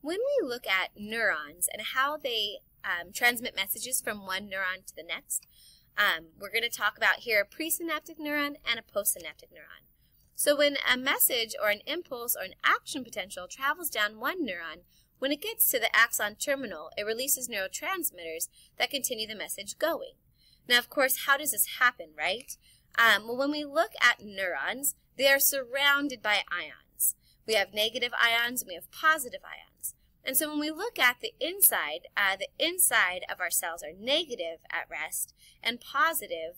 when we look at neurons and how they transmit messages from one neuron to the next, we're going to talk about here a presynaptic neuron and a postsynaptic neuron. So when a message or an impulse or an action potential travels down one neuron, when it gets to the axon terminal, it releases neurotransmitters that continue the message going. Now, of course, how does this happen, right? Well, when we look at neurons, they are surrounded by ions. We have negative ions and we have positive ions. And so when we look at the inside of our cells are negative at rest and positive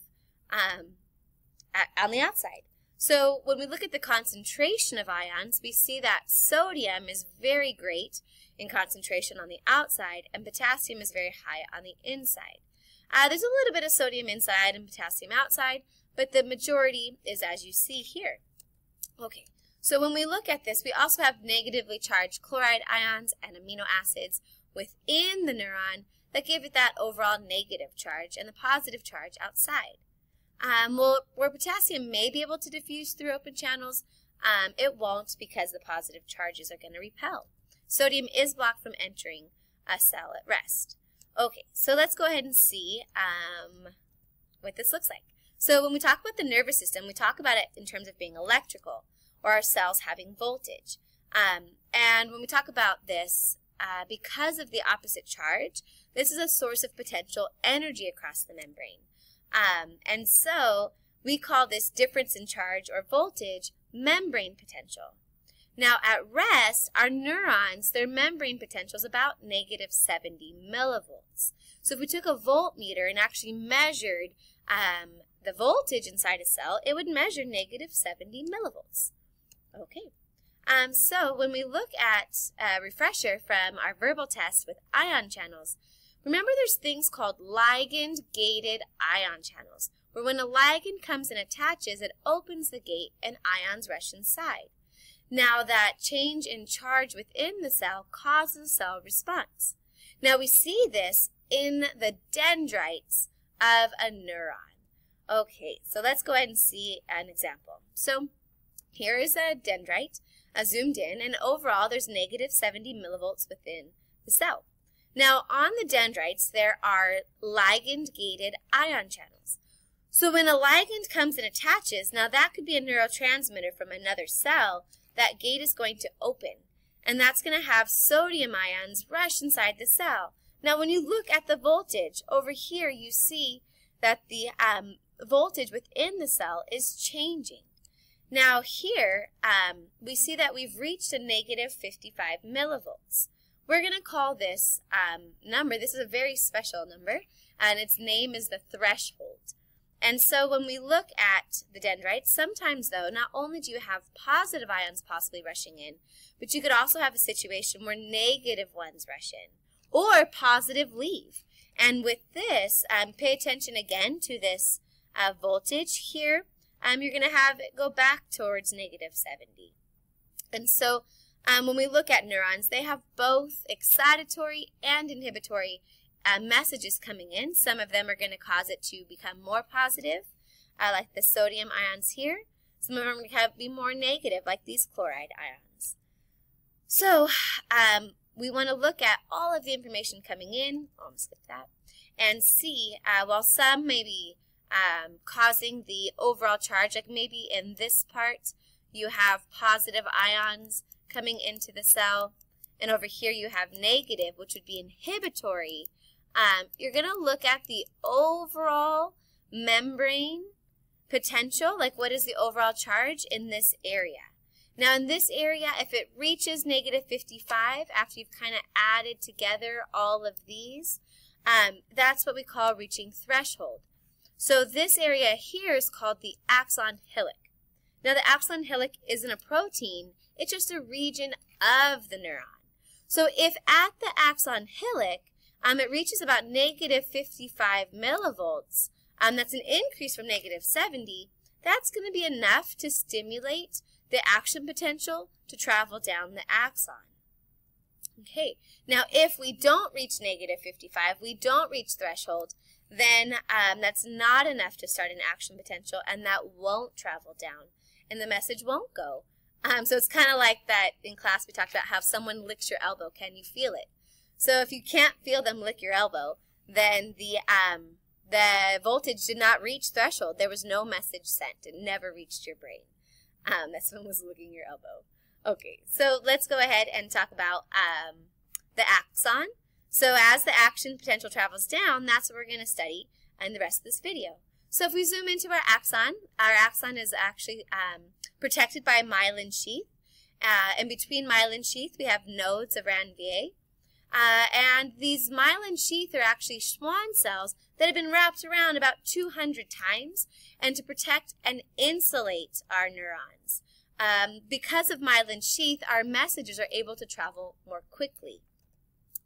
on the outside. So when we look at the concentration of ions, we see that sodium is very great in concentration on the outside and potassium is very high on the inside. There's a little bit of sodium inside and potassium outside, but the majority is as you see here. Okay, so when we look at this, we also have negatively charged chloride ions and amino acids within the neuron that give it that overall negative charge and the positive charge outside. Well, where potassium may be able to diffuse through open channels, it won't because the positive charges are going to repel. Sodium is blocked from entering a cell at rest. Okay, so let's go ahead and see what this looks like. So when we talk about the nervous system, we talk about it in terms of being electrical or our cells having voltage. And when we talk about this, because of the opposite charge, this is a source of potential energy across the membrane. And so we call this difference in charge or voltage membrane potential. Now at rest, our neurons, their membrane potential is about negative 70 millivolts. So if we took a voltmeter and actually measured the voltage inside a cell, it would measure negative 70 millivolts. Okay. So when we look at a refresher from our verbal test with ion channels, remember there's things called ligand-gated ion channels, where when a ligand comes and attaches, it opens the gate and ions rush inside. Now that change in charge within the cell causes a cell response. Now we see this in the dendrites of a neuron. Okay, so let's go ahead and see an example. So here is a dendrite, zoomed in, and overall there's negative 70 millivolts within the cell. Now, on the dendrites, there are ligand-gated ion channels. So when a ligand comes and attaches, now that could be a neurotransmitter from another cell, that gate is going to open. And that's going to have sodium ions rush inside the cell. Now, when you look at the voltage, over here you see that the voltage within the cell is changing. Now here, we see that we've reached a negative 55 millivolts. We're going to call this number, this is a very special number, and its name is the threshold. And so when we look at the dendrites, sometimes though, not only do you have positive ions possibly rushing in, but you could also have a situation where negative ones rush in, or positive leave. And with this, pay attention again to this voltage here. You're going to have it go back towards negative 70. And so when we look at neurons, they have both excitatory and inhibitory messages coming in. Some of them are going to cause it to become more positive, like the sodium ions here. Some of them are going to be more negative, like these chloride ions. So we want to look at all of the information coming in, almost like that, and see, while some may be causing the overall charge, like maybe in this part you have positive ions coming into the cell, and over here you have negative, which would be inhibitory. You're going to look at the overall membrane potential, like what is the overall charge in this area. Now in this area, if it reaches negative 55 after you've kind of added together all of these, that's what we call reaching threshold. So this area here is called the axon hillock. Now the axon hillock isn't a protein, it's just a region of the neuron. So if at the axon hillock, it reaches about negative 55 millivolts, that's an increase from negative 70, that's going to be enough to stimulate the action potential to travel down the axon. Okay, now if we don't reach negative 55, we don't reach threshold, then that's not enough to start an action potential, and that won't travel down, and the message won't go So it's kind of like that in class we talked about how someone licks your elbow. Can you feel it? So if you can't feel them lick your elbow, then the voltage did not reach threshold. There was no message sent. It never reached your brain. That someone was licking your elbow. Okay, so let's go ahead and talk about the axon. So as the action potential travels down, that's what we're going to study in the rest of this video. So if we zoom into our axon is actually protected by a myelin sheath. And between myelin sheath, we have nodes of Ranvier. And these myelin sheath are actually Schwann cells that have been wrapped around about 200 times and to protect and insulate our neurons. Because of myelin sheath, our messages are able to travel more quickly.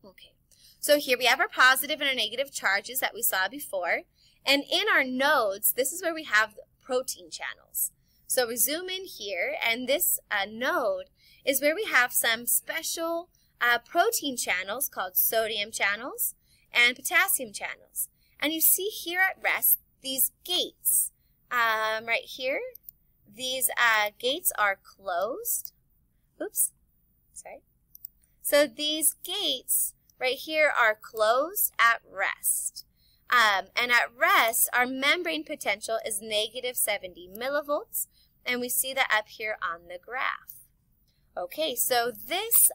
Okay, so here we have our positive and our negative charges that we saw before. And in our nodes, this is where we have protein channels. So we zoom in here, and this node is where we have some special protein channels called sodium channels and potassium channels. And you see here at rest these gates right here. These gates are closed. Oops, sorry. So these gates right here are closed at rest. And at rest, our membrane potential is negative 70 millivolts, and we see that up here on the graph. Okay, so this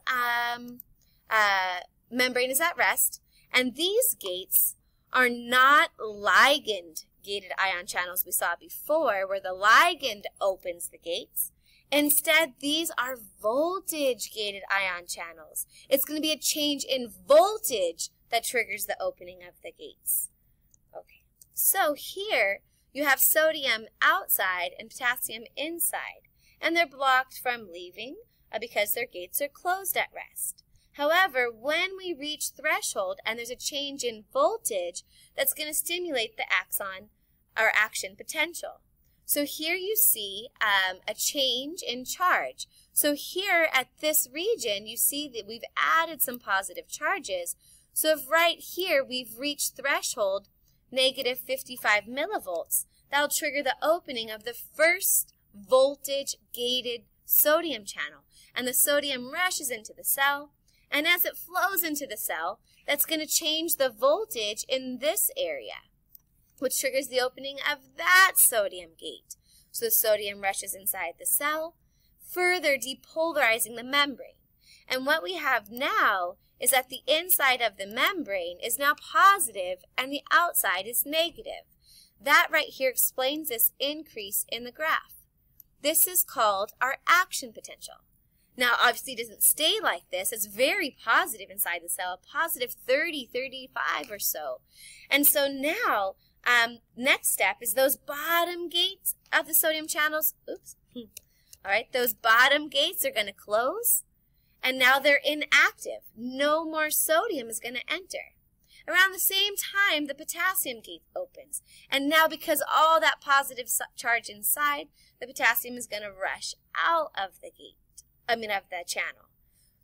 membrane is at rest, and these gates are not ligand-gated ion channels we saw before, where the ligand opens the gates. Instead, these are voltage-gated ion channels. It's going to be a change in voltage that triggers the opening of the gates. Okay, so here you have sodium outside and potassium inside, and they're blocked from leaving because their gates are closed at rest. However, when we reach threshold and there's a change in voltage, that's going to stimulate the axon or action potential. So here you see a change in charge. So here at this region, you see that we've added some positive charges. So if right here we've reached threshold, negative 55 millivolts, that'll trigger the opening of the first voltage-gated sodium channel. And the sodium rushes into the cell. And as it flows into the cell, that's going to change the voltage in this area, which triggers the opening of that sodium gate. So the sodium rushes inside the cell, further depolarizing the membrane. And what we have now is that the inside of the membrane is now positive and the outside is negative. That right here explains this increase in the graph. This is called our action potential. Now, obviously, it doesn't stay like this. It's very positive inside the cell, positive 30, 35 or so. And so now, next step is those bottom gates of the sodium channels. Oops. All right, those bottom gates are going to close, and now they're inactive. No more sodium is going to enter. Around the same time, the potassium gate opens. And now, because all that positive charge inside, the potassium is going to rush out of the gate. of the channel.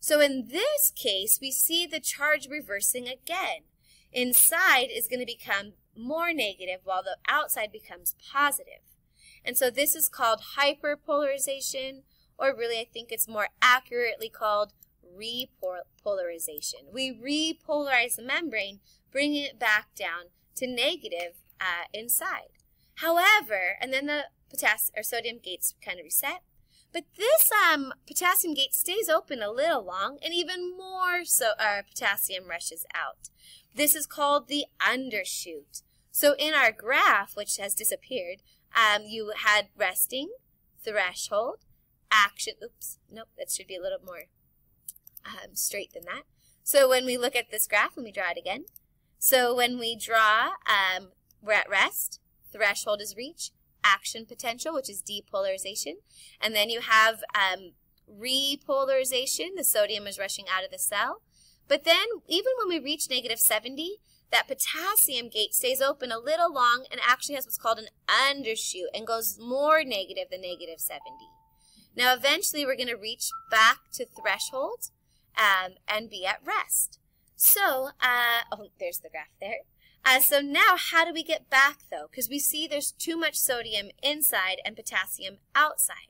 So in this case, we see the charge reversing again. Inside is going to become more negative while the outside becomes positive. And so this is called hyperpolarization, or really I think it's more accurately called repolarization. We repolarize the membrane, bringing it back down to negative inside. However, and then the sodium gates kind of reset, but this potassium gate stays open a little long, and even more potassium rushes out. This is called the undershoot. So in our graph, which has disappeared, you had resting, threshold, action. Oops, nope, that should be a little more straight than that. So when we look at this graph, let me draw it again. So when we draw, we're at rest, threshold is reached, action potential, which is depolarization, and then you have repolarization, the sodium is rushing out of the cell. But then, even when we reach negative 70, that potassium gate stays open a little long and actually has what's called an undershoot and goes more negative than negative 70. Now, eventually, we're going to reach back to threshold and be at rest. So, oh, there's the graph there. So now, how do we get back, though? Because we see there's too much sodium inside and potassium outside.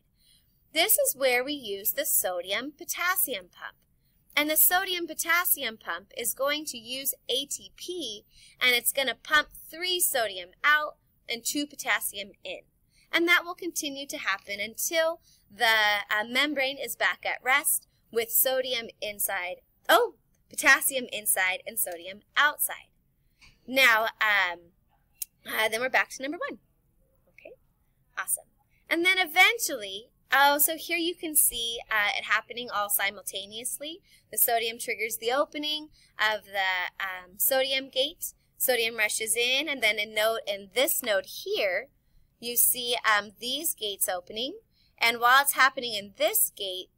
this is where we use the sodium-potassium pump. And the sodium-potassium pump is going to use ATP, and it's going to pump 3 sodium out and 2 potassium in. And that will continue to happen until the membrane is back at rest with potassium inside and sodium outside. Now, then we're back to number 1. Okay, awesome. And then eventually, so here you can see it happening all simultaneously. The sodium triggers the opening of the sodium gate. Sodium rushes in, and then in this node here, you see these gates opening. And while it's happening in this gate,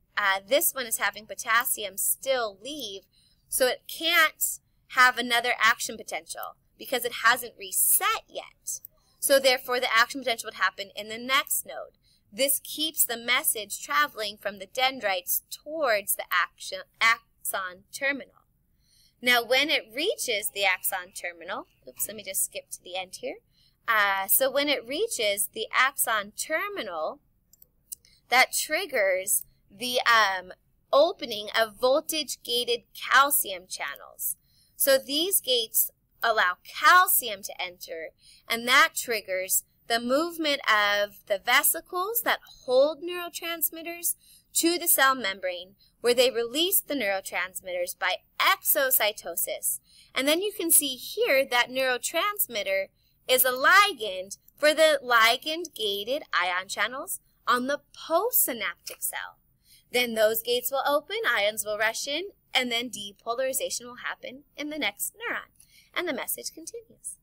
this one is having potassium still leave, so it can't have another action potential because it hasn't reset yet. So therefore, the action potential would happen in the next node. This keeps the message traveling from the dendrites towards the axon terminal. Now, when it reaches the axon terminal, oops, let me just skip to the end here. So when it reaches the axon terminal, that triggers the opening of voltage-gated calcium channels. So these gates allow calcium to enter, and that triggers the movement of the vesicles that hold neurotransmitters to the cell membrane, where they release the neurotransmitters by exocytosis. And then you can see here that neurotransmitter is a ligand for the ligand-gated ion channels on the postsynaptic cell. Then those gates will open, ions will rush in, and then depolarization will happen in the next neuron. And the message continues.